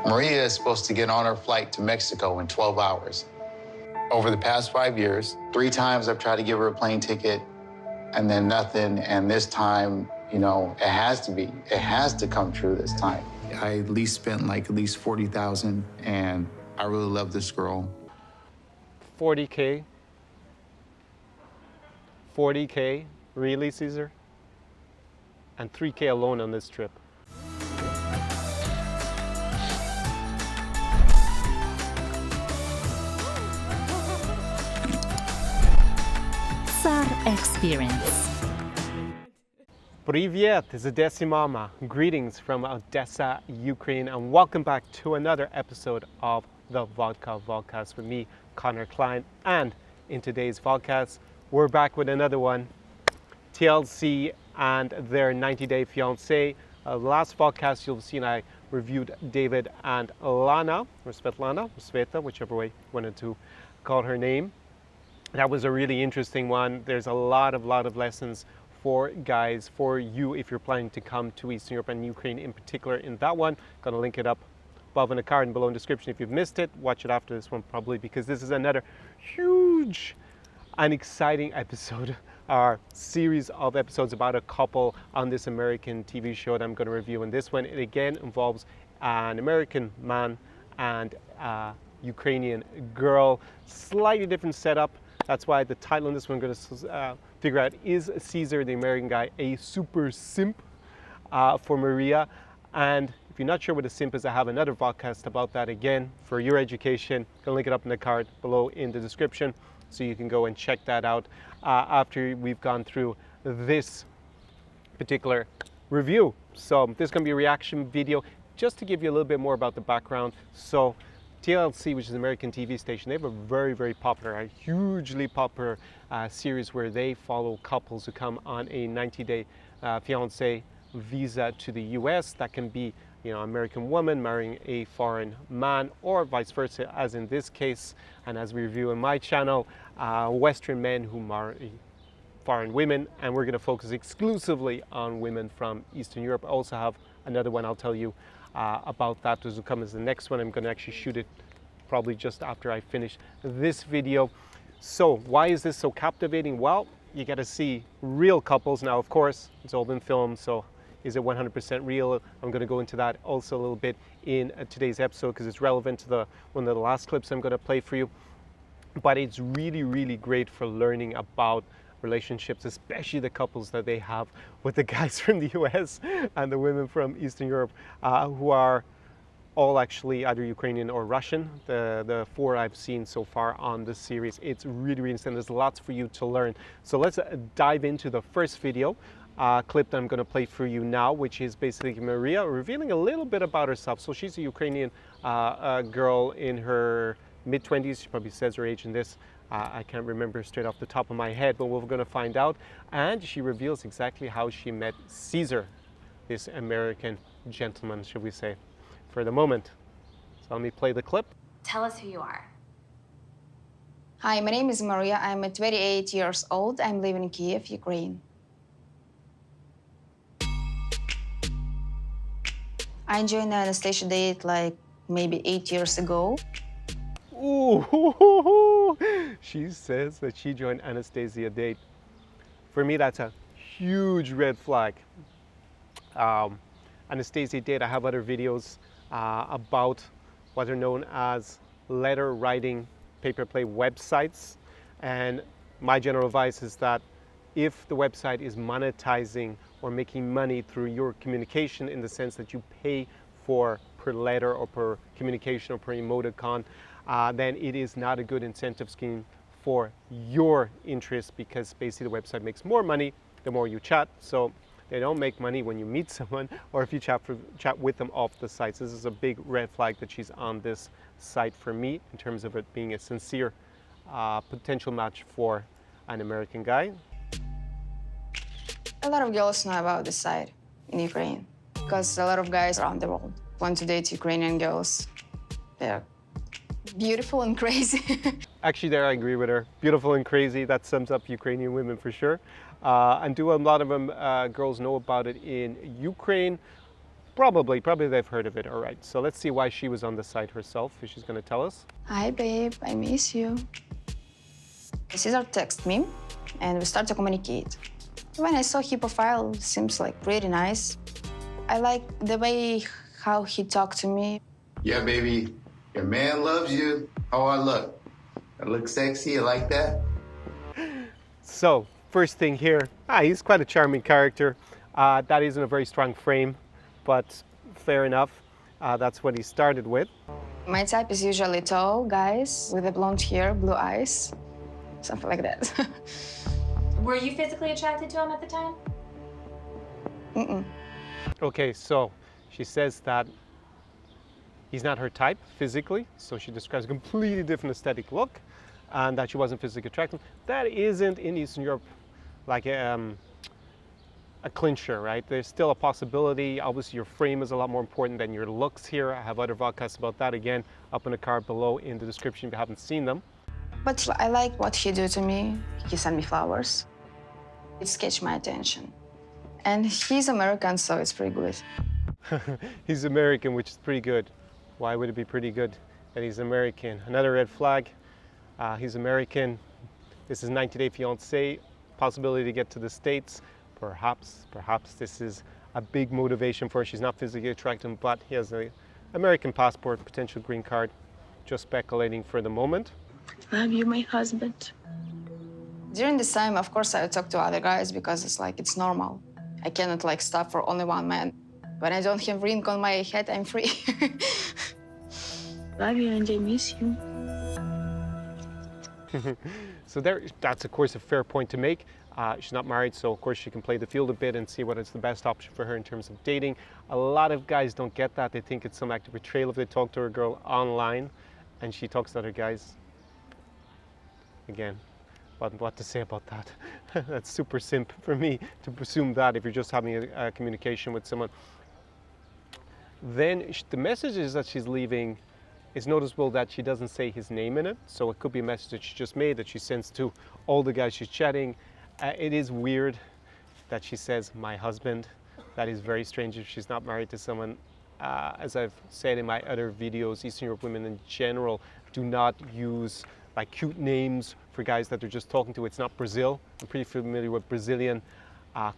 Maria is supposed to get on her flight to Mexico in 12 hours. Over the past 5 years, 3 times I've tried to give her a plane ticket and then nothing. And this time, you know, it has to come true this time. I at least spent like at least 40,000 and I really love this girl. 40K? 40K? Really, Caesar? And 3K alone on this trip. SAR Experience. Привет, Odessa Mama. Greetings from Odessa, Ukraine, and welcome back to another episode of the Vodka Vodcast with me, Connor Klein. And in today's Vodcast, we're back with another one, TLC and their 90-day fiancé. Last Vodcast, you'll have seen I reviewed David and Lana, or Svetlana, or Sveta, whichever way you wanted to call her name. That was a really interesting one. There's a lot of lessons for guys, for you if you're planning to come to Eastern Europe and Ukraine in particular in that one. Gonna link it up above in the card and below in the description. If you've missed it, watch it after this one probably, because this is another huge and exciting episode, our series of episodes about a couple on this American TV show that I'm gonna review. And this one, it again involves an American man and a Ukrainian girl. Slightly different setup. That's why the title on this one I'm going to figure out, is Caesar, the American guy, a super simp for Maria? And if you're not sure what a simp is, I have another podcast about that again for your education. I'm going to link it up in the card below in the description so you can go and check that out after we've gone through this particular review. So this is going to be a reaction video just to give you a little bit more about the background. So TLC, which is an American TV station, they have a very popular, a hugely popular series where they follow couples who come on a 90-day fiancé visa to the US. That can be, you know, American woman marrying a foreign man, or vice versa, as in this case, and as we review in my channel, Western men who marry foreign women. And we're going to focus exclusively on women from Eastern Europe. I also have another one I'll tell you about that. This will come as the next one. I'm going to actually shoot it probably just after I finish this video. So why is this so captivating? Well, you get to see real couples. Now, of course, it's all been filmed, so is it 100% real? I'm going to go into that also a little bit in today's episode because it's relevant to one of the last clips I'm going to play for you. But it's really great for learning about relationships, especially the couples that they have with the guys from the US and the women from Eastern Europe, who are all actually either Ukrainian or Russian. The 4 I've seen so far on this series. It's really interesting. There's lots for you to learn. So let's dive into the first video clip that I'm going to play for you now, which is basically Maria revealing a little bit about herself. So she's a Ukrainian girl in her mid-20s. She probably says her age in this. I can't remember straight off the top of my head, but we're going to find out. And she reveals exactly how she met Caesar, this American gentleman, should we say, for the moment. So let me play the clip. Tell us who you are. Hi, my name is Maria. I'm 28 years old. I'm living in Kiev, Ukraine. I joined the Anastasia date like maybe 8 years ago. Ooh, she says that she joined Anastasia date. For me, that's a huge red flag. Anastasia date, I have other videos about what are known as letter writing pay-per-play websites. And my general advice is that if the website is monetizing or making money through your communication, in the sense that you pay for per letter or per communication or per emoticon, then it is not a good incentive scheme for your interest, because basically the website makes more money the more you chat. So they don't make money when you meet someone or if you chat with them off the sites. This is a big red flag that she's on this site for me in terms of it being a sincere potential match for an American guy. A lot of girls know about this site in Ukraine because a lot of guys around the world want to date Ukrainian girls. They're beautiful and crazy. Actually, there I agree with her. Beautiful and crazy, that sums up Ukrainian women for sure. And do a lot of them, girls know about it in Ukraine. Probably they've heard of it. All right, so let's see why she was on the site herself, if she's going to tell us. Hi, babe, I miss you. Caesar texted me, and we start to communicate. When I saw his profile, seems like pretty nice. I like the way how he talked to me. Yeah, baby, your man loves you. How I look? I look sexy, you like that? So, first thing here, he's quite a charming character. That isn't a very strong frame, but fair enough. That's what he started with. My type is usually tall guys with a blonde hair, blue eyes, something like that. Were you physically attracted to him at the time? Mm-mm. Okay, so she says that he's not her type physically, so she describes a completely different aesthetic look, and that she wasn't physically attracted. That isn't in Eastern Europe like a clincher, right? There's still a possibility. Obviously, your frame is a lot more important than your looks here. I have other podcasts about that, again, up in the card below in the description if you haven't seen them. But I like what he do to me. He sent me flowers. It catch my attention. And he's American, so it's pretty good. He's American, which is pretty good. Why would it be pretty good that he's American? Another red flag. He's American. This is 90 Day Fiancé. Possibility to get to the States. Perhaps this is a big motivation for her. She's not physically attractive, but he has an American passport, potential green card. Just speculating for the moment. Love you, my husband. During this time, of course, I talk to other guys because it's normal. I cannot stop for only one man. When I don't have ring on my head, I'm free. Love you and I miss you. So that's of course a fair point to make. She's not married, so of course she can play the field a bit and see what is the best option for her in terms of dating. A lot of guys don't get that. They think it's some act of betrayal if they talk to a girl online and she talks to other guys. Again, what to say about that? That's super simp for me to presume that if you're just having a communication with someone. Then the messages that she's leaving, it's noticeable that she doesn't say his name in it. So it could be a message that she just made that she sends to all the guys she's chatting. It is weird that she says, my husband. That is very strange if she's not married to someone. As I've said in my other videos, Eastern Europe women in general do not use cute names for guys that they're just talking to. It's not Brazil. I'm pretty familiar with Brazilian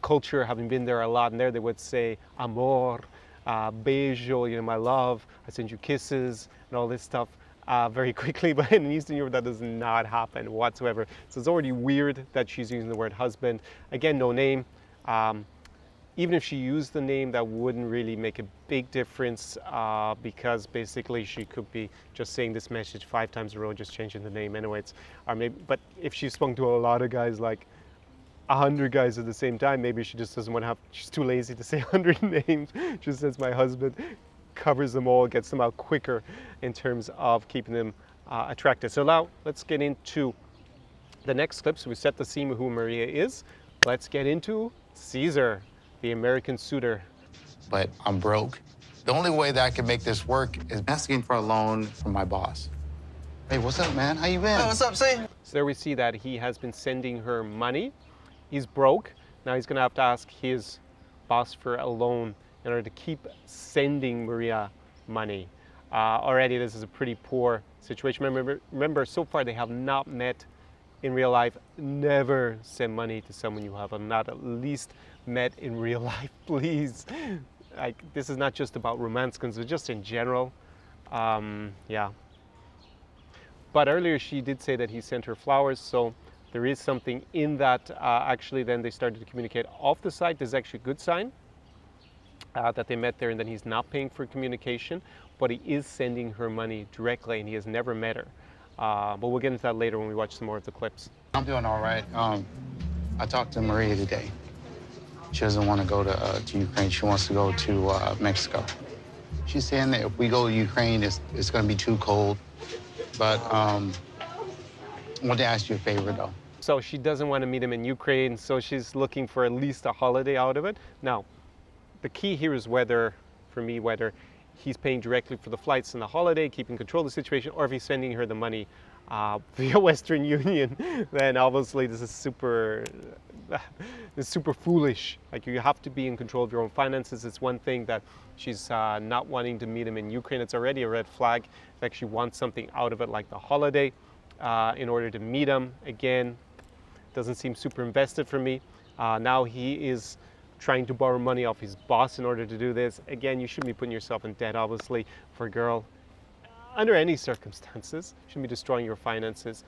culture, having been there a lot. And there they would say, amor, beijo, my love, I send you kisses, and all this stuff very quickly. But in Eastern Europe, that does not happen whatsoever. So it's already weird that she's using the word husband. Again, no name. Even if she used the name, that wouldn't really make a big difference because basically she could be just saying this message 5 times in a row, just changing the name anyways. But if she's spoken to a lot of guys, like 100 guys at the same time, maybe she just doesn't want to she's too lazy to say 100 names. Just says my husband, covers them all, gets them out quicker in terms of keeping them attractive. So now let's get into the next clip. So we set the scene with who Maria is. Let's get into Caesar, the American suitor. But I'm broke. The only way that I can make this work is asking for a loan from my boss. Hey, what's up, man? How you been? Hey, what's up, C? So there we see that he has been sending her money. He's broke. Now he's going to have to ask his boss for a loan in order to keep sending Maria money. Already, this is a pretty poor situation. Remember, so far they have not met in real life. Never send money to someone you have not at least met in real life, please. This is not just about romance, but just in general. Yeah. But earlier she did say that he sent her flowers, so there is something in that. Actually, then they started to communicate off the site. This is actually a good sign that they met there, and then he's not paying for communication, but he is sending her money directly, and he has never met her. But we'll get into that later when we watch some more of the clips. I'm doing all right. I talked to Maria today. She doesn't want to go to Ukraine. She wants to go to Mexico. She's saying that if we go to Ukraine, it's going to be too cold. But I want to ask you a favor, though. So she doesn't want to meet him in Ukraine, so she's looking for at least a holiday out of it. Now, the key here is whether he's paying directly for the flights and the holiday, keeping control of the situation, or if he's sending her the money via Western Union. Then obviously this is super is super foolish. Like, you have to be in control of your own finances. It's one thing that she's not wanting to meet him in Ukraine. It's already a red flag. Like, she wants something out of it, like the holiday, in order to meet him. Again, doesn't seem super invested for me. Now he is trying to borrow money off his boss in order to do this. Again, you shouldn't be putting yourself in debt, obviously, for a girl. Under any circumstances, you shouldn't be destroying your finances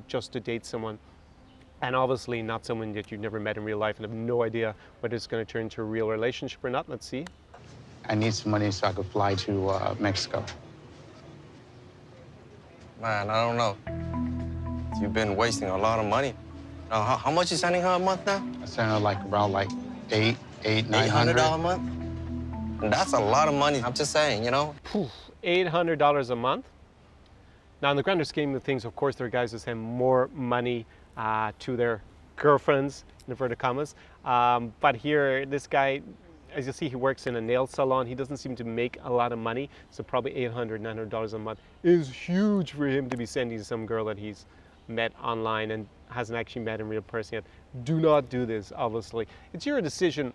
just to date someone. And obviously not someone that you've never met in real life and have no idea whether it's going to turn into a real relationship or not. Let's see. I need some money so I could fly to Mexico. Man, I don't know. You've been wasting a lot of money. How much you sending her a month now? I sent her like around like $900 $800 a month? And that's a lot of money. I'm just saying, you know? $800 a month. Now, in the grander scheme of things, of course, there are guys who send more money to their girlfriends, in inverted commas. But here, this guy, as you see, he works in a nail salon. He doesn't seem to make a lot of money, so probably $800, $900 a month is huge for him to be sending to some girl that he's met online and hasn't actually met in real person yet. Do not do this, obviously. It's your decision,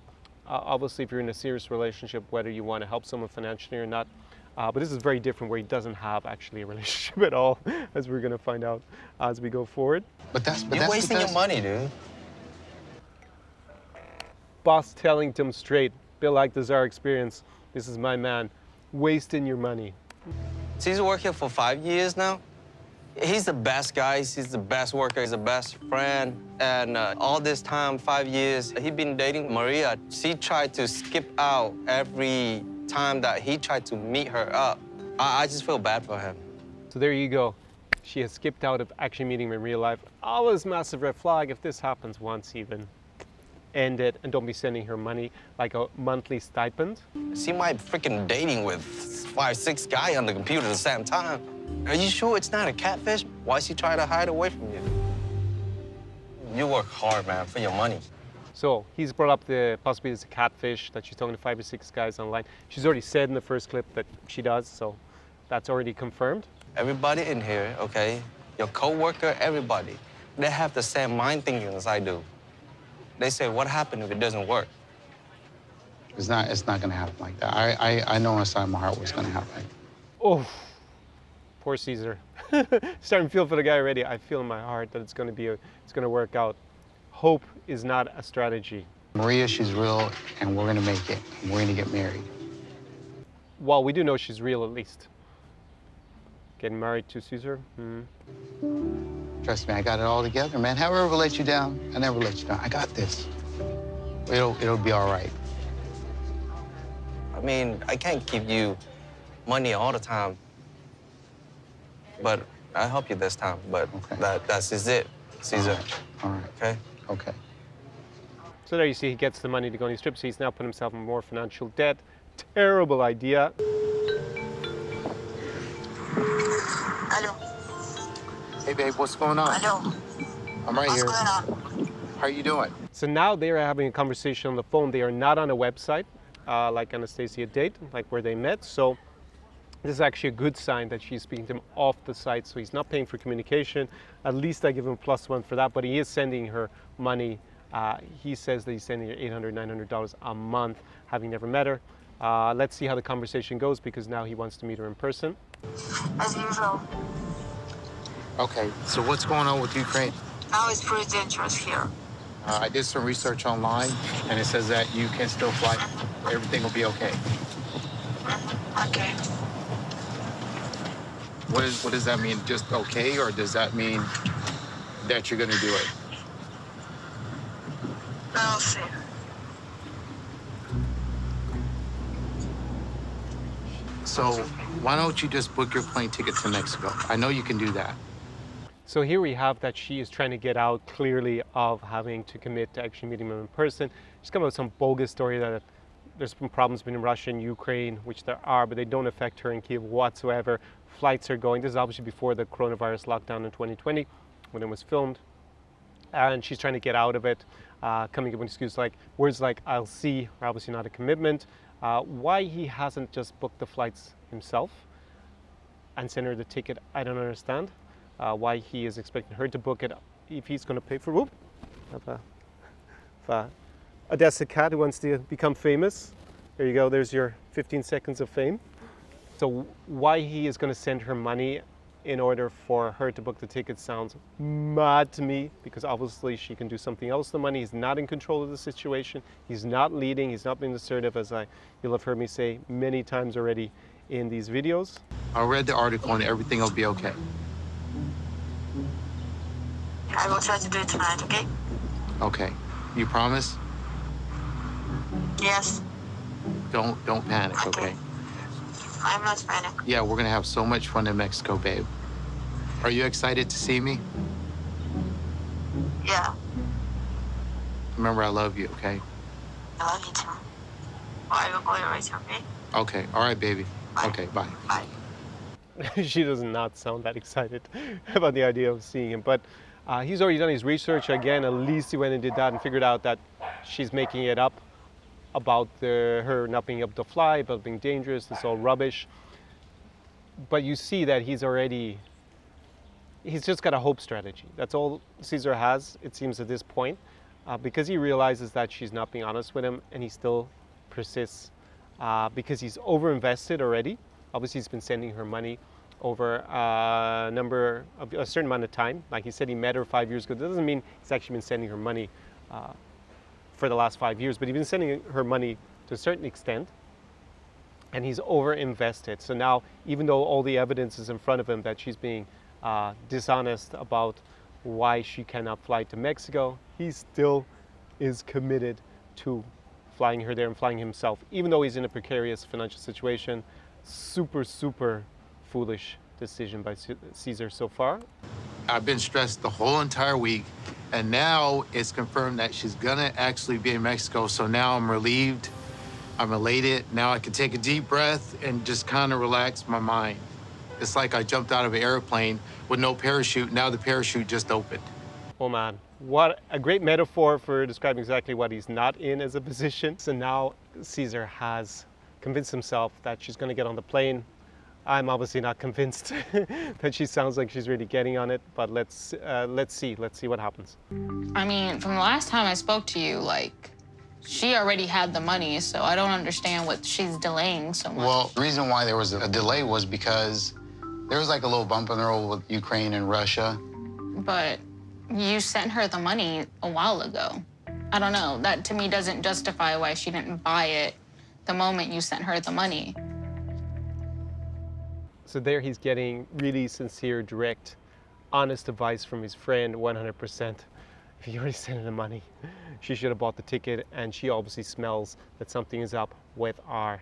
obviously, if you're in a serious relationship, whether you want to help someone financially or not. But this is very different, where he doesn't have actually a relationship at all, as we're going to find out as we go forward. You're wasting your money, dude. Boss telling him straight, Bill, like this is our experience. This is my man. Wasting your money. He's worked here for 5 years now. He's the best guy. He's the best worker. He's the best friend. And all this time, 5 years, he's been dating Maria. She tried to skip out every time that he tried to meet her up. I just feel bad for him. So there you go. She has skipped out of actually meeting him in real life. Always massive red flag. If this happens once even, end it and don't be sending her money like a monthly stipend. She might freaking dating with 5, 6 guys on the computer at the same time. Are you sure it's not a catfish? Why she try to hide away from you? You work hard, man, for your money. So he's brought up the possibility it's a catfish, that she's talking to 5 or 6 guys online. She's already said in the first clip that she does, so that's already confirmed. Everybody in here, okay, your coworker, everybody, they have the same mind thinking as I do. They say, what happened if it doesn't work? It's not going to happen like that. I know inside my heart what's going to happen. Oh, poor Caesar. Starting to feel for the guy already. I feel in my heart that it's going to work out. Hope is not a strategy. Maria, she's real, and we're going to make it. We're going to get married. Well, we do know she's real, at least. Getting married to Caesar? Trust me, I got it all together, man. Have I ever let you down? I never let you down. I got this. It'll be all right. I mean, I can't give you money all the time, but I'll help you this time. But okay. That's is it, Caesar. All right. Okay? Okay. So there you see, he gets the money to go on these trips. He's now put himself in more financial debt. Terrible idea. Hello. Hey, babe, what's going on? Hello. I'm right What's here. going on? How are you doing? So now they are having a conversation on the phone. They are not on a website like Anastasia did, like where they met. So this is actually a good sign that she's speaking to him off the site. So he's not paying for communication. At least I give him +1 for that. But he is sending her money. He says that he's sending her $800, $900 a month, having never met her. Let's see how the conversation goes, because now he wants to meet her in person. As usual. Okay, so what's going on with Ukraine? Now it's pretty dangerous here. I did some research online, and it says that you can still fly. Everything will be okay. Okay. What does that mean? Just okay, or does that mean that you're going to do it? I'll see. So why don't you just book your plane ticket to Mexico? I know you can do that. So here we have that she is trying to get out clearly of having to commit to actually meeting him in person. She's come up with some bogus story that there's been problems between Russia and Ukraine, which there are, but they don't affect her in Kyiv whatsoever. Flights are going. This is obviously before the coronavirus lockdown in 2020, when it was filmed. And she's trying to get out of it, coming up with excuses like words like "I'll see" are obviously not a commitment. Why he hasn't just booked the flights himself and sent her the ticket, I don't understand. Why he is expecting her to book it if he's going to pay for. Whoop, have a Odessa cat who wants to become famous. There you go, there's your 15 seconds of fame. So why he is going to send her money in order for her to book the ticket sounds mad to me, because obviously she can do something else with the money. He's not in control of the situation. He's not leading. He's not being assertive, as you'll have heard me say many times already in these videos. I read the article and everything will be okay. I will try to do it tonight, okay? Okay. You promise? Yes. Don't panic, okay? I'm not panic. Yeah, we're gonna have so much fun in Mexico, babe. Are you excited to see me? Yeah, Remember, I love you, okay? I love you too. I will call you right, okay? Okay, all right, baby. Bye. Okay, bye. Bye. She does not sound that excited about the idea of seeing him, but he's already done his research again. At least he went and did that and figured out that she's making it up about her not being able to fly, about being dangerous. It's all rubbish. But you see that he's just got a hope strategy. That's all Caesar has, it seems, at this point, because he realizes that she's not being honest with him, and he still persists because he's overinvested already. Obviously, he's been sending her money over a certain amount of time. Like he said, he met her 5 years ago. That doesn't mean he's actually been sending her money for the last 5 years, but he's been sending her money to a certain extent, and he's overinvested. So now, even though all the evidence is in front of him that she's being dishonest about why she cannot fly to Mexico, he still is committed to flying her there and flying himself, even though he's in a precarious financial situation. Super, super foolish decision by Caesar so far. I've been stressed the whole entire week, and now it's confirmed that she's gonna actually be in Mexico. So now I'm relieved, I'm elated. Now I can take a deep breath and just kind of relax my mind. It's like I jumped out of an airplane with no parachute. Now the parachute just opened. Oh man, what a great metaphor for describing exactly what he's not in as a position. So now Caesar has convinced himself that she's going to get on the plane. I'm obviously not convinced that she sounds like she's really getting on it, but let's see what happens. I mean, from the last time I spoke to you, like, she already had the money, so I don't understand what she's delaying so much. Well, the reason why there was a delay was because there was like a little bump in the road with Ukraine and Russia. But you sent her the money a while ago. I don't know. That, to me, doesn't justify why she didn't buy it the moment you sent her the money. So there he's getting really sincere, direct, honest advice from his friend, 100%. If you already sent her the money, she should have bought the ticket, and she obviously smells that something is up with our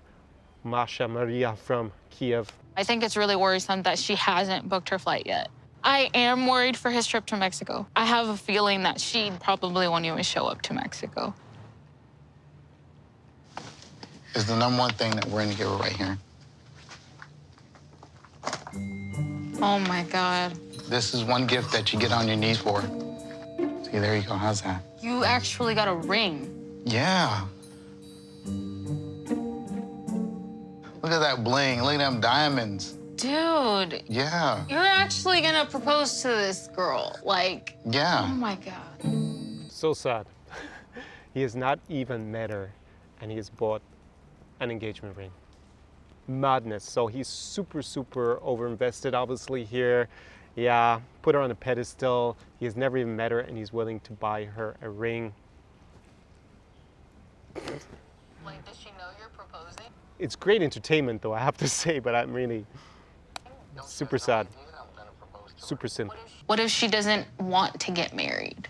Masha Maria from Kiev. I think it's really worrisome that she hasn't booked her flight yet. I am worried for his trip to Mexico. I have a feeling that she probably won't even show up to Mexico. Is the number one thing that we're gonna give her right here. Oh my God. This is one gift that you get on your knees for. See, there you go. How's that? You actually got a ring. Yeah. Look at that bling. Look at them diamonds. Dude, Yeah. you're actually gonna propose to this girl. Like, oh Yeah. my God. So sad. He has not even met her, and he has bought an engagement ring. Madness. So he's super, super overinvested, obviously, here. Yeah, put her on a pedestal. He has never even met her, and he's willing to buy her a ring. Like, does she know you're proposing? It's great entertainment, though, I have to say, but I'm really super sad. Super simple. What if she doesn't want to get married?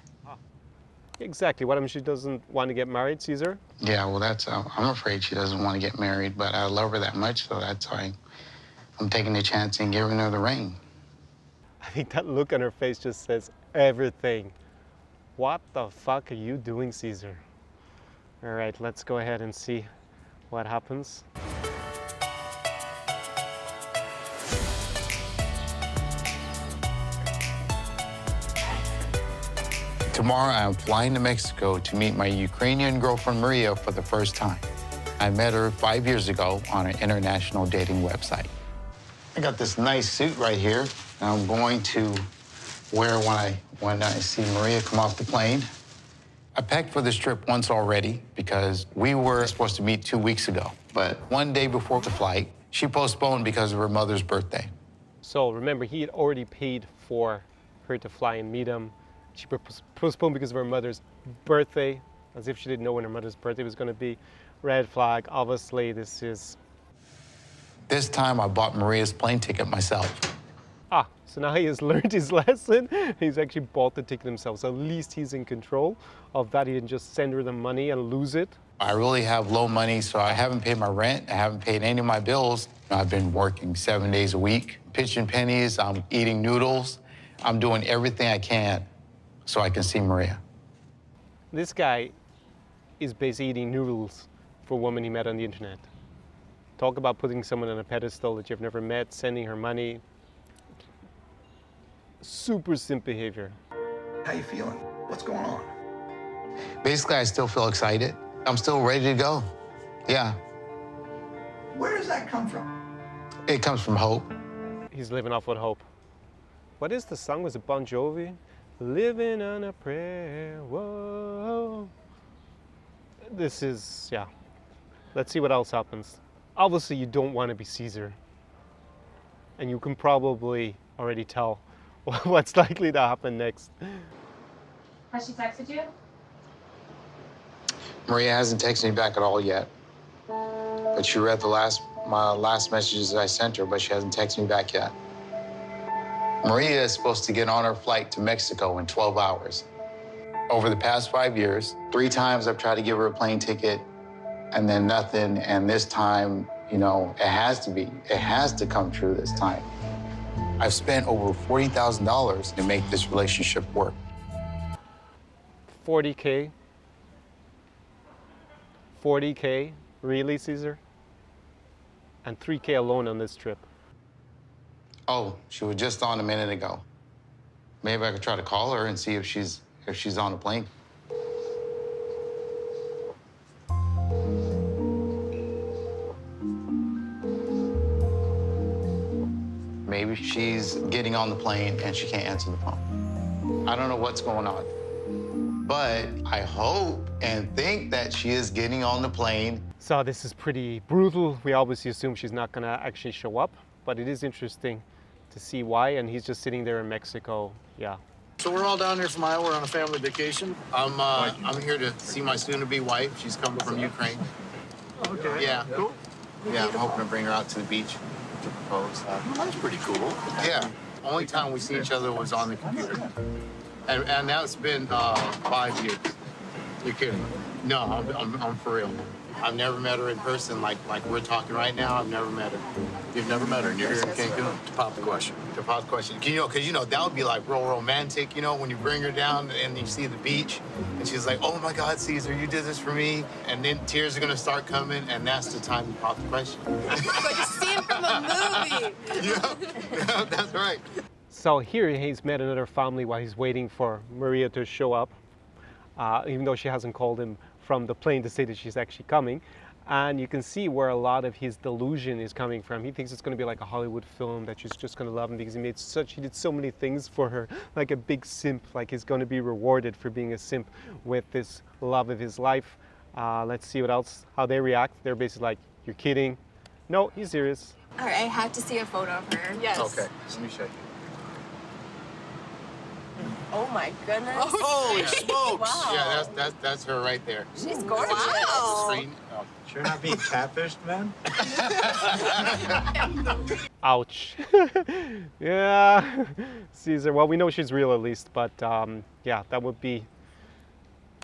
Exactly. What if she doesn't want to get married, Caesar? Yeah, well, that's, I'm afraid she doesn't want to get married, but I love her that much, so that's why I'm taking the chance and giving her the ring. I think that look on her face just says everything. What the fuck are you doing, Caesar? All right, let's go ahead and see what happens. Tomorrow, I'm flying to Mexico to meet my Ukrainian girlfriend, Maria, for the first time. I met her 5 years ago on an international dating website. I got this nice suit right here that I'm going to wear when I see Maria come off the plane. I packed for this trip once already because we were supposed to meet 2 weeks ago. But one day before the flight, she postponed because of her mother's birthday. So remember, he had already paid for her to fly and meet him. She postponed because of her mother's birthday, as if she didn't know when her mother's birthday was going to be. Red flag. Obviously, this This time, I bought Maria's plane ticket myself. So now he has learned his lesson. He's actually bought the ticket himself. So at least he's in control of that. He didn't just send her the money and lose it. I really have low money, so I haven't paid my rent. I haven't paid any of my bills. I've been working 7 days a week, pitching pennies. I'm eating noodles. I'm doing everything I can so I can see Maria. This guy is basically eating noodles for a woman he met on the internet. Talk about putting someone on a pedestal that you've never met, sending her money. Super simp behavior. How you feeling? What's going on? Basically, I still feel excited. I'm still ready to go. Yeah. Where does that come from? It comes from hope. He's living off with hope. What is the song? Was it Bon Jovi? Living on a prayer, whoa. This is, yeah. Let's see what else happens. Obviously, you don't want to be Caesar. And you can probably already tell what's likely to happen next. Has she texted you? Maria hasn't texted me back at all yet. But she read my last messages I sent her, but she hasn't texted me back yet. Maria is supposed to get on her flight to Mexico in 12 hours. Over the past 5 years, 3 times I've tried to give her a plane ticket and then nothing. And this time, you know, it has to come true this time. I've spent over $40,000 to make this relationship work. 40K? 40K? Really, Caesar? And 3K alone on this trip. Oh, she was just on a minute ago. Maybe I could try to call her and see if she's on the plane. Maybe she's getting on the plane and she can't answer the phone. I don't know what's going on. But I hope and think that she is getting on the plane. So this is pretty brutal. We obviously assume she's not gonna actually show up, but it is interesting to see why, and he's just sitting there in Mexico, yeah. So we're all down here from Iowa. We're on a family vacation. I'm here to see my soon-to-be wife. She's coming from Ukraine. Okay. Yeah. Cool. Yeah, I'm hoping to bring her out to the beach to propose. Well, that's pretty cool. Yeah. Only time we see each other was on the computer. And now it's been 5 years. You're kidding? No, I'm for real. I've never met her in person like we're talking right now. I've never met her. You've never met her, and you're here in Cancun? To pop the question. To pop the question. Because that would be like real romantic, when you bring her down and you see the beach, and she's like, oh my God, Caesar, you did this for me. And then tears are gonna start coming, and that's the time you pop the question. Like a scene from a movie. Yeah, that's right. So here he's met another family while he's waiting for Maria to show up, even though she hasn't called him from the plane to say that she's actually coming. And you can see where a lot of his delusion is coming from. He thinks it's going to be like a Hollywood film, that she's just going to love him because he did so many things for her, like a big simp, like he's going to be rewarded for being a simp with this love of his life. Let's see how they react. They're basically like, you're kidding. No, he's serious. All right, I have to see a photo of her. Yes. Okay, let me show you. Oh my goodness. Holy smokes! Wow. Yeah, that's her right there. She's gorgeous. Wow. Screen. Oh. You're not being catfished, man? Ouch. Yeah, Caesar. Well, we know she's real at least, but yeah, that would be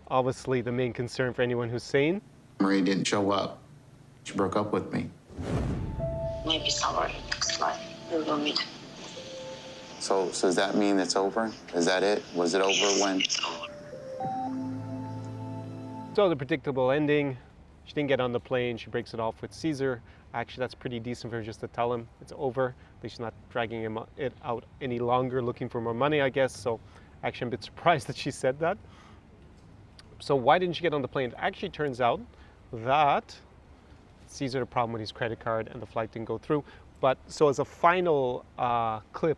obviously the main concern for anyone who's sane. Maria didn't show up. She broke up with me. Maybe somewhere next life we will meet. So does that mean it's over? Is that it? Was it over when? It's over. So the predictable ending. She didn't get on the plane. She breaks it off with Caesar. Actually, that's pretty decent for her just to tell him it's over. At least she's not dragging it out any longer, looking for more money, I guess. So actually, I'm a bit surprised that she said that. So why didn't she get on the plane? It actually turns out that Caesar had a problem with his credit card and the flight didn't go through. But so as a final clip,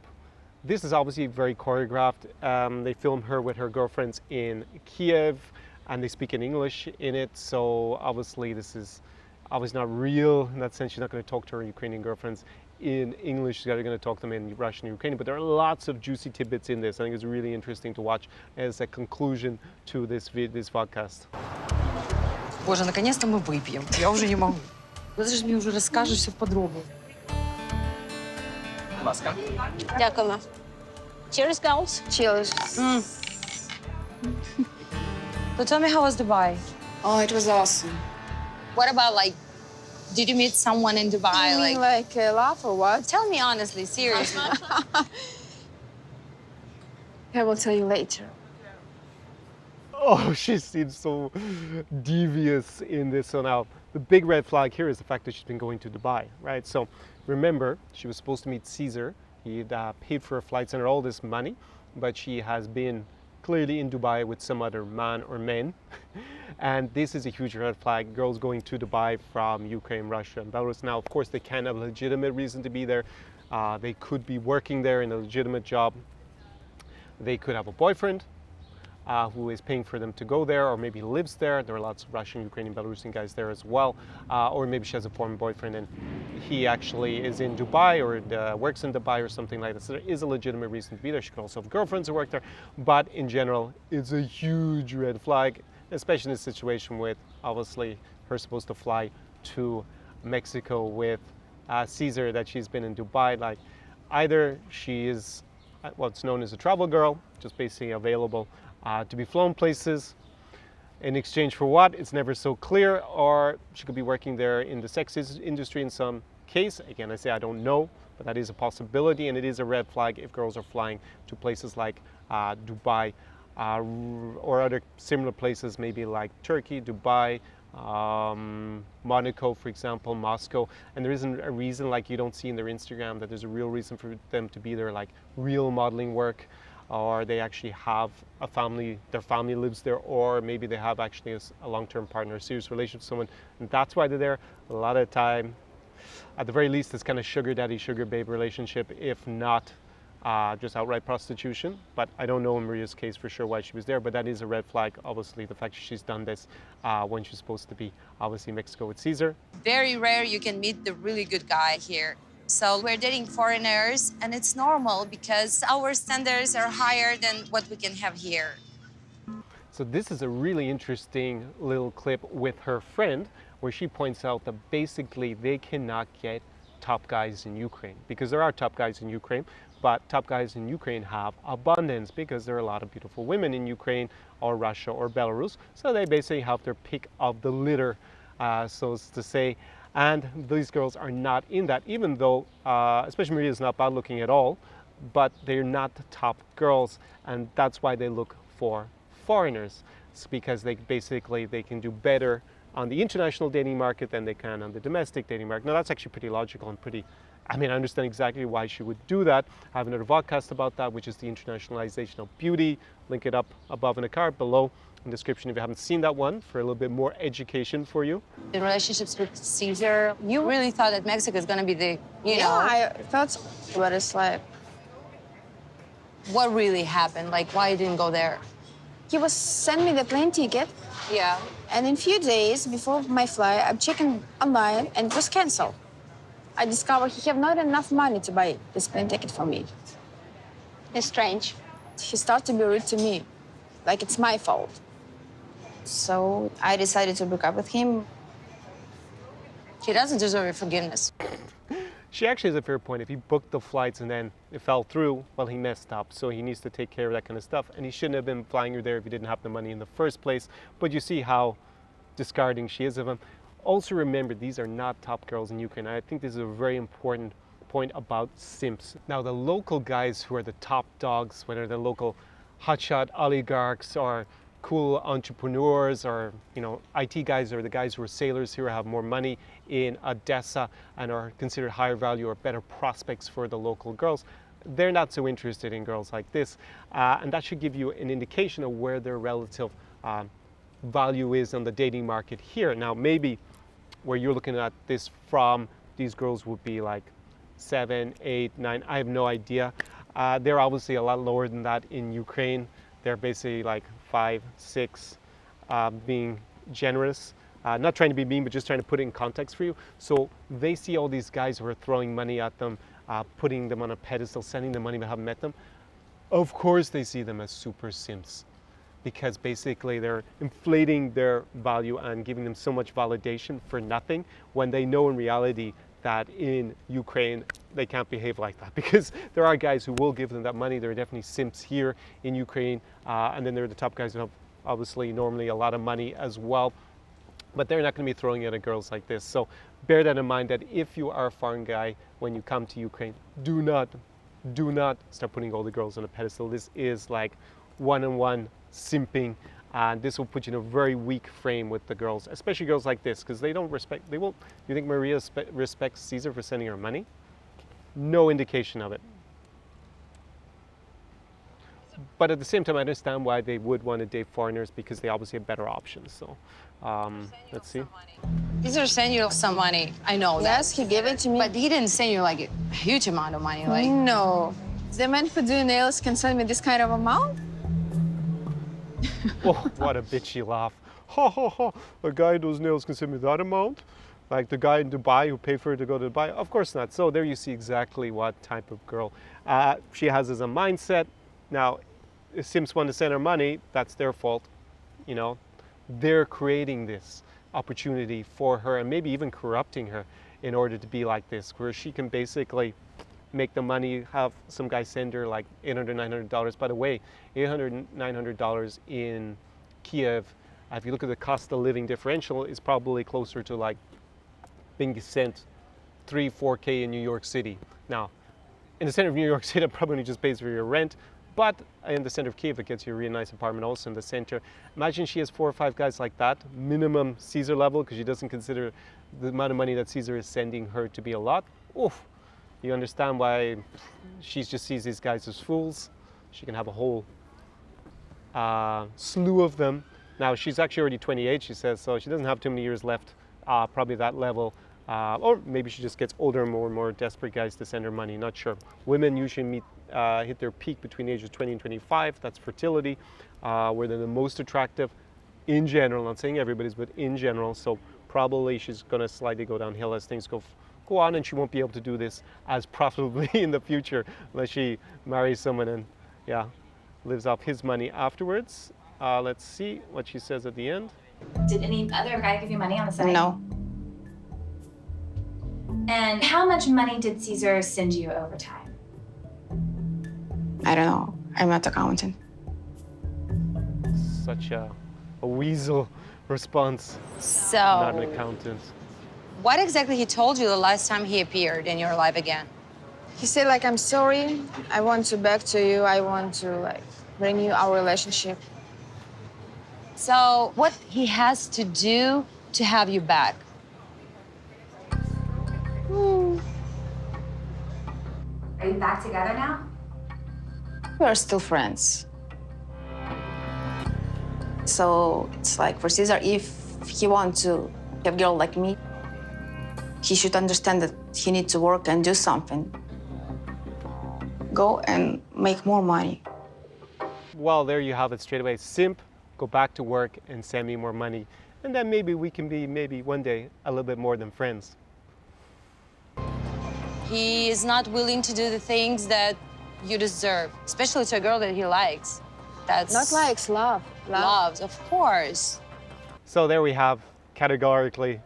this is obviously very choreographed. They filmed her with her girlfriends in Kiev. and they speak in English in it. So obviously this is obviously not real in that sense. She's not going to talk to her Ukrainian girlfriends in English. She's going to talk to them in Russian and Ukrainian. But there are lots of juicy tidbits in this. I think it's really interesting to watch as a conclusion to this podcast. Боже, наконец-то мы выпьем. Я уже не могу. Ты же мне уже расскажешь все подробно. Ласка. Дякуємо. Cheers, girls. Cheers. So tell me, how was Dubai? Oh, it was awesome. What about, like, did you meet someone in Dubai? You mean like love or what? Tell me honestly, seriously. I will tell you later. Oh, she seems so devious in this. So now, the big red flag here is the fact that she's been going to Dubai, right? So remember, she was supposed to meet Caesar. He'd paid for her flights and all this money, but she has been clearly in Dubai with some other man or men. And this is a huge red flag. Girls going to Dubai from Ukraine, Russia, and Belarus. Now, of course, they can have a legitimate reason to be there. They could be working there in a legitimate job. They could have a boyfriend who is paying for them to go there, or maybe lives there. There are lots of Russian, Ukrainian, Belarusian guys there as well. Or maybe she has a foreign boyfriend and he actually is in Dubai or works in Dubai or something like that. So there is a legitimate reason to be there. She could also have girlfriends who work there. But in general, it's a huge red flag, especially in a situation with, obviously, her supposed to fly to Mexico with Caesar, that she's been in Dubai. Like, either she is what's known as a travel girl, just basically available to be flown places in exchange for what, it's never so clear, or she could be working there in the sex industry in some case. Again, I say I don't know, but that is a possibility, and it is a red flag if girls are flying to places like Dubai or other similar places, maybe like Turkey, Dubai, Monaco, for example, Moscow, and there isn't a reason, like you don't see in their Instagram, that there's a real reason for them to be there, like real modeling work, or they actually have a family, their family lives there, or maybe they have actually a long-term partner, a serious relationship with someone, and that's why they're there. A lot of the time, at the very least, it's kind of sugar daddy, sugar babe relationship, if not just outright prostitution. But I don't know in Maria's case for sure why she was there, but that is a red flag, obviously, the fact that she's done this when she's supposed to be, obviously, in Mexico with Caesar. Very rare you can meet the really good guy here. So we're dating foreigners, and it's normal because our standards are higher than what we can have here. So this is a really interesting little clip with her friend, where she points out that basically they cannot get top guys in Ukraine, because there are top guys in Ukraine, but top guys in Ukraine have abundance because there are a lot of beautiful women in Ukraine or Russia or Belarus. So they basically have their pick of the litter, so as to say. And these girls are not in that, even though, especially Maria is not bad looking at all, but they're not the top girls. And that's why they look for foreigners. It's because they can do better on the international dating market than they can on the domestic dating market. Now, that's actually pretty logical and pretty, I mean, I understand exactly why she would do that. I have another podcast about that, which is the internationalization of beauty. Link it up above in the card, below in the description if you haven't seen that one, for a little bit more education for you. In relationships with Caesar, you really thought that Mexico is going to be the, you know. I thought so, but it's like, what really happened? Like, why you didn't go there? he was sending me the plane ticket. Yeah. And in a few days before my flight, I'm checking online and it was canceled. I discovered he have not enough money to buy this plane ticket for me. It's strange. He started to be rude to me, like it's my fault. So I decided to break up with him. He doesn't deserve your forgiveness. She actually has a fair point. If he booked the flights and then it fell through, well, he messed up. So he needs to take care of that kind of stuff. And he shouldn't have been flying her there if he didn't have the money in the first place. But you see how discarding she is of him. Also remember, these are not top girls in Ukraine. I think this is a very important point about simps. Now, the local guys who are the top dogs, whether they're local hotshot oligarchs or cool entrepreneurs or, you know, IT guys, or the guys who are sailors who have more money in Odessa and are considered higher value or better prospects for the local girls, they're not so interested in girls like this. And that should give you an indication of where their relative value is on the dating market here. Now, maybe where you're looking at this from, these girls would be like 7, 8, 9, I have no idea. They're obviously a lot lower than that in Ukraine. They're basically like 5, 6, being generous. Not trying to be mean, but just trying to put it in context for you. So they see all these guys who are throwing money at them, putting them on a pedestal, sending them money but haven't met them. Of course they see them as super simps, because basically they're inflating their value and giving them so much validation for nothing, when they know in reality that in Ukraine they can't behave like that, because there are guys who will give them that money. There are definitely simps here in Ukraine, and then there are the top guys who have obviously normally a lot of money as well, but they're not going to be throwing it at girls like this. So bear that in mind, that if you are a foreign guy, when you come to Ukraine, do not start putting all the girls on a pedestal. This is like one-on-one simping, and this will put you in a very weak frame with the girls, especially girls like this, because they won't. You think Maria respects Caesar for sending her money? No indication of it. But at the same time, I understand why they would want to date foreigners, because they obviously have better options. So let's see. Caesar sent you some money. I know that. Yes, he gave it to me. But he didn't send you like a huge amount of money. Like No. The man who do nails can send me this kind of amount? Oh, what a bitchy laugh. Ha ha ha. A guy who does nails can send me that amount? Like the guy in Dubai who paid for her to go to Dubai? Of course not. So there you see exactly what type of girl she has as a mindset. Now, if simps want to send her money, that's their fault. You know, they're creating this opportunity for her, and maybe even corrupting her in order to be like this, where she can basically make the money, have some guy send her like $800, $900. By the way, $800, $900 in Kiev, if you look at the cost of living differential, is probably closer to like being sent 3, 4K in New York City. Now, in the center of New York City, that probably just pays for your rent, but in the center of Kiev, it gets you a really nice apartment also in the center. Imagine she has 4 or 5 guys like that, minimum Caesar level, because she doesn't consider the amount of money that Caesar is sending her to be a lot. Oof. You understand why she just sees these guys as fools. She can have a whole slew of them. Now, she's actually already 28, she says, so she doesn't have too many years left, probably that level. Or maybe she just gets older and more desperate guys to send her money, not sure. Women usually hit their peak between ages 20 and 25, that's fertility, where they're the most attractive in general, not saying everybody's, but in general. So probably she's gonna slightly go downhill as things go on, and she won't be able to do this as profitably in the future unless she marries someone and lives off his money afterwards. Let's see what she says at the end. Did any other guy give you money on the side? No. And how much money did Caesar send you over time? I don't know. I'm not accountant. Such a weasel response. So, Not an accountant. what exactly he told you the last time he appeared in your life again? He said, like, I'm sorry. I want to back to you. I want to, like, renew our relationship. So, what he has to do to have you back? Are you back together now? We are still friends. So it's like for Caesar, if he wants to have a girl like me, he should understand that he needs to work and do something. Go and make more money. Well, there you have it straight away. Simp, go back to work and send me more money. And then maybe we can be, maybe one day, a little bit more than friends. He is not willing to do the things that you deserve, especially to a girl that he likes. That's Not likes, love. loves, of course. So there we have, categorically,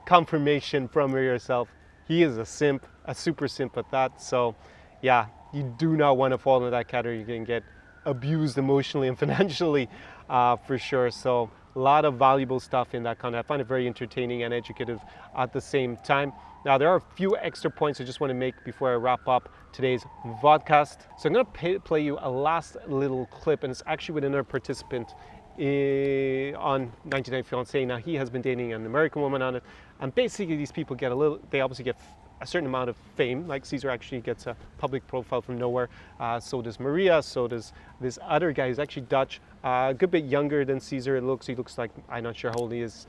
confirmation from yourself. He is a simp, a super simp at that. So yeah, you do not want to fall into that category. You can get abused emotionally and financially for sure. So a lot of valuable stuff in that content. I find it very entertaining and educative at the same time. Now, there are a few extra points I just want to make before I wrap up today's vodcast. So I'm going to play you a last little clip, and it's actually with another participant on 90 Day Fiancé. Now, he has been dating an American woman on it, and basically these people get they obviously get a certain amount of fame. Like Caesar actually gets a public profile from nowhere. So does Maria, so does this other guy who's actually Dutch, a good bit younger than Caesar. He looks like, I'm not sure how old he is.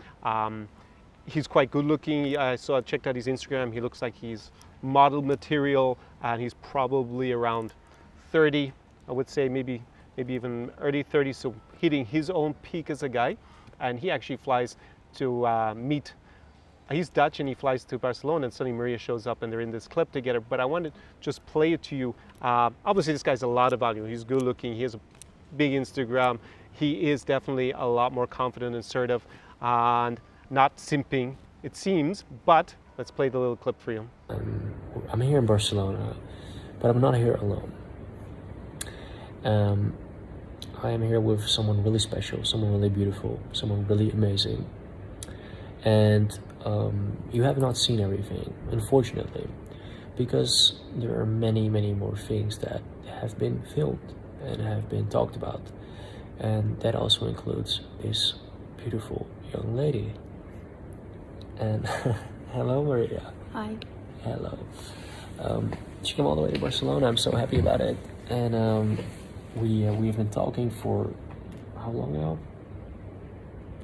He's quite good looking. I checked out his Instagram. He looks like he's model material, and he's probably around 30. I would say maybe maybe even early 30s, so hitting his own peak as a guy. And he actually flies to meet. He's Dutch and he flies to Barcelona, and suddenly Maria shows up and they're in this clip together. But I want to just play it to you. Obviously, this guy's a lot of value. He's good looking. He has a big Instagram. He is definitely a lot more confident and assertive and not simping, it seems. But let's play the little clip for you. I'm here in Barcelona, but I'm not here alone. I am here with someone really special, someone really beautiful, someone really amazing. And you have not seen everything, unfortunately, because there are many, many more things that have been filmed and have been talked about. And that also includes this beautiful young lady. And hello, Maria. Hi. Hello. She came all the way to Barcelona. I'm so happy about it. And we've been talking for how long now?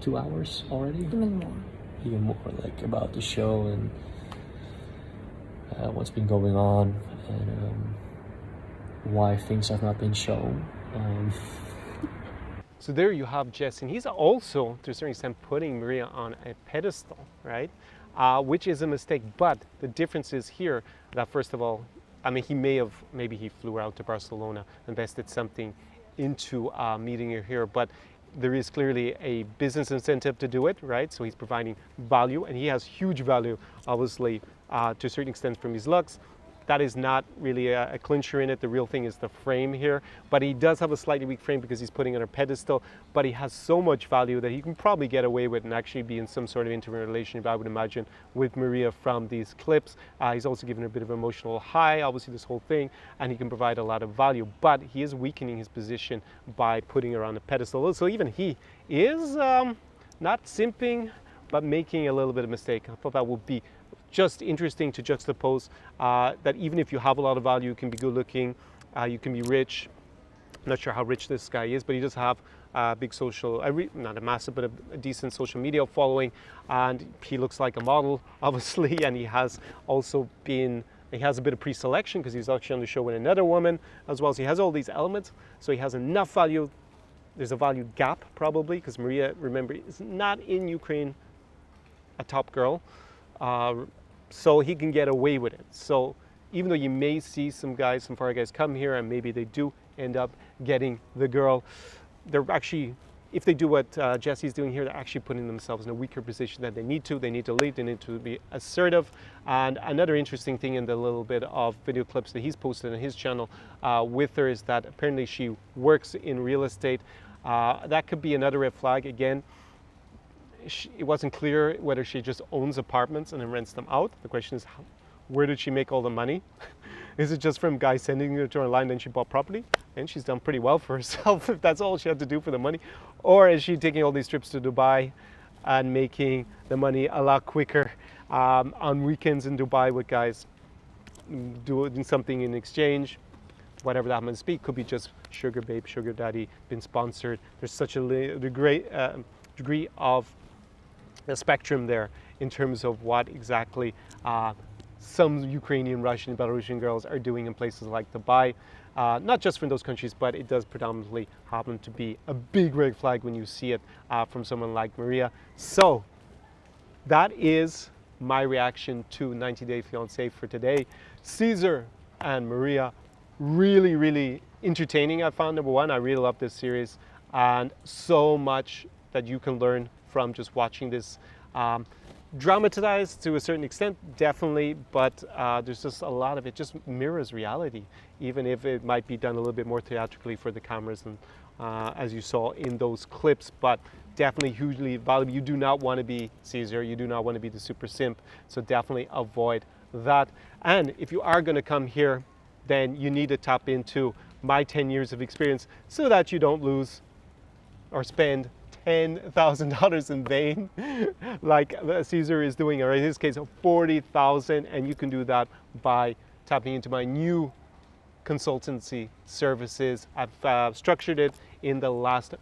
2 hours already? Even more. Even more, like about the show and what's been going on and why things have not been shown. So there you have Jesse, and he's also, to a certain extent, putting Maria on a pedestal, right? Which is a mistake, but the difference is here that, first of all, I mean, maybe he flew out to Barcelona, invested something into meeting her here, but there is clearly a business incentive to do it, right? So he's providing value, and he has huge value, obviously, to a certain extent from his looks. That is not really a clincher in it. The real thing is the frame here. But he does have a slightly weak frame because he's putting on a pedestal, but he has so much value that he can probably get away with and actually be in some sort of intimate relationship, I would imagine, with Maria from these clips. He's also given her a bit of emotional high, obviously, this whole thing, and he can provide a lot of value. But he is weakening his position by putting her on a pedestal. So even he is not simping, but making a little bit of mistake. I thought that would be just interesting to juxtapose that even if you have a lot of value, you can be good looking, you can be rich. I'm not sure how rich this guy is, but he does have a big social, not a massive, but a decent social media following, and he looks like a model, obviously, and he has also been, he has a bit of pre-selection because he's actually on the show with another woman as well, so he has all these elements, so he has enough value. There's a value gap probably because Maria, remember, is not in Ukraine a top girl. So he can get away with it. So even though you may see some foreign guys come here and maybe they do end up getting the girl, they're actually, if they do what Jesse's doing here, they're actually putting themselves in a weaker position than they need to. They need to lead, they need to be assertive. And another interesting thing in the little bit of video clips that he's posted on his channel with her is that apparently she works in real estate. That could be another red flag again. It wasn't clear whether she just owns apartments and then rents them out. The question is, where did she make all the money? Is it just from guys sending her to her line and she bought property? And she's done pretty well for herself if that's all she had to do for the money. Or is she taking all these trips to Dubai and making the money a lot quicker on weekends in Dubai with guys doing something in exchange? Whatever that might be, could be just sugar babe, sugar daddy, been sponsored. There's such a degree of the spectrum there in terms of what exactly some Ukrainian, Russian, Belarusian girls are doing in places like Dubai. Not just from those countries, but it does predominantly happen to be a big red flag when you see it from someone like Maria. So that is my reaction to 90 Day Fiancé for today. Caesar and Maria, really, really entertaining. I found, number one, I really love this series, and so much that you can learn from just watching this. Dramatized to a certain extent, definitely, but there's just a lot of it just mirrors reality, even if it might be done a little bit more theatrically for the cameras, and as you saw in those clips, but definitely hugely valuable. You do not want to be Caesar, you do not want to be the super simp, so definitely avoid that. And if you are going to come here, then you need to tap into my 10 years of experience so that you don't lose or spend $10,000 in vain like Caesar is doing, or in his case $40,000, and you can do that by tapping into my new consultancy services. I've structured it in the last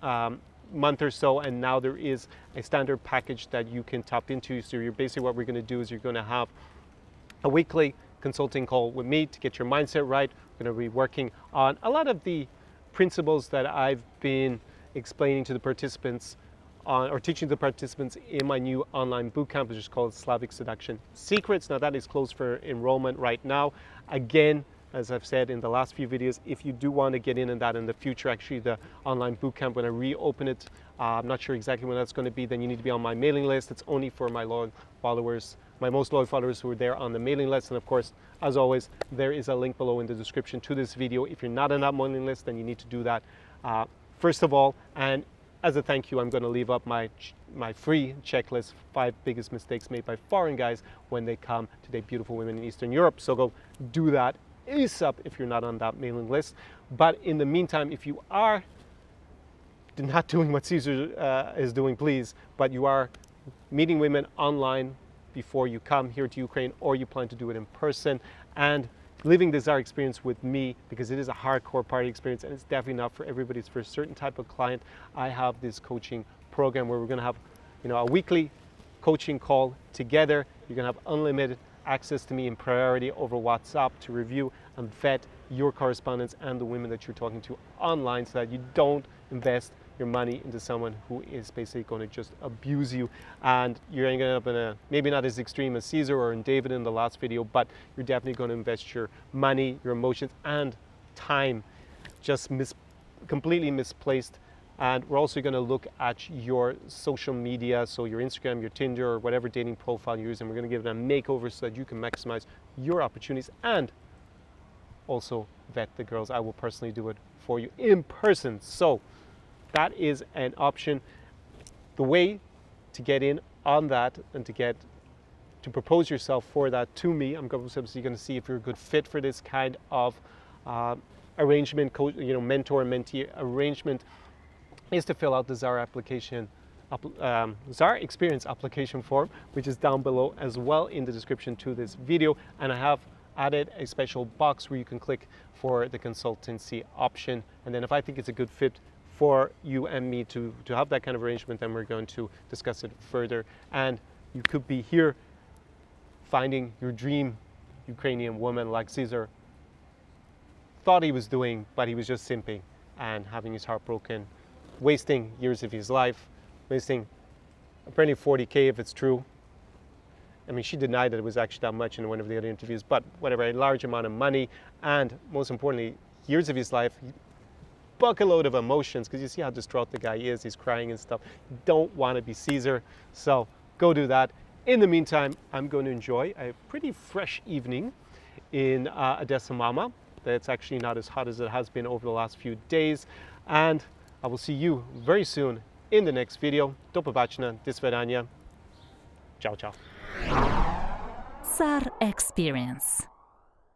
month or so, and now there is a standard package that you can tap into. So you're basically, what we're going to do is you're going to have a weekly consulting call with me to get your mindset right. We're going to be working on a lot of the principles that I've been explaining to the participants or teaching the participants in my new online bootcamp, which is called Slavic Seduction Secrets. Now that is closed for enrollment right now. Again, as I've said in the last few videos, if you do want to get in that in the future, actually the online bootcamp, when I reopen it, I'm not sure exactly when that's going to be, then you need to be on my mailing list. It's only for my loyal followers, my most loyal followers who are there on the mailing list. And of course, as always, there is a link below in the description to this video. If you're not on that mailing list, then you need to do that first of all. And as a thank you, I'm going to leave up my free checklist, 5 biggest mistakes made by foreign guys when they come to date beautiful women in Eastern Europe. So go do that ASAP if you're not on that mailing list. But in the meantime, if you are not doing what Caesar is doing, please, but you are meeting women online before you come here to Ukraine, or you plan to do it in person, and living the Czar experience with me, because it is a hardcore party experience and it's definitely not for everybody. It's for a certain type of client. I have this coaching program where we're going to have, a weekly coaching call together. You're going to have unlimited access to me in priority over WhatsApp to review and vet your correspondence and the women that you're talking to online, so that you don't invest your money into someone who is basically going to just abuse you, and you're going to end up in a, maybe not as extreme as Caesar or in David in the last video, but you're definitely going to invest your money, your emotions, and time just completely misplaced. And we're also going to look at your social media, so your Instagram, your Tinder, or whatever dating profile you're using. We're going to give it a makeover so that you can maximize your opportunities and also vet the girls. I will personally do it for you in person. So that is an option. The way to get in on that and to propose yourself for that to me, I'm obviously going to see if you're a good fit for this kind of arrangement, mentor and mentee arrangement, is to fill out the Czar application, Czar Experience application form, which is down below as well in the description to this video. And I have added a special box where you can click for the consultancy option. And then if I think it's a good fit for you and me to have that kind of arrangement, then we're going to discuss it further. And you could be here finding your dream Ukrainian woman like Caesar thought he was doing, but he was just simping and having his heart broken, wasting years of his life, wasting apparently 40K if it's true. I mean, she denied that it was actually that much in one of the other interviews, but whatever, a large amount of money, and most importantly, years of his life, bucket load of emotions, because you see how distraught the guy is. He's crying and stuff. You don't want to be Caesar, so go do that. In the meantime, I'm going to enjoy a pretty fresh evening in Odessa Mama. That's actually not as hot as it has been over the last few days, and I will see you very soon in the next video. Do побачення, до свидания. Ciao, ciao. Czar Experience.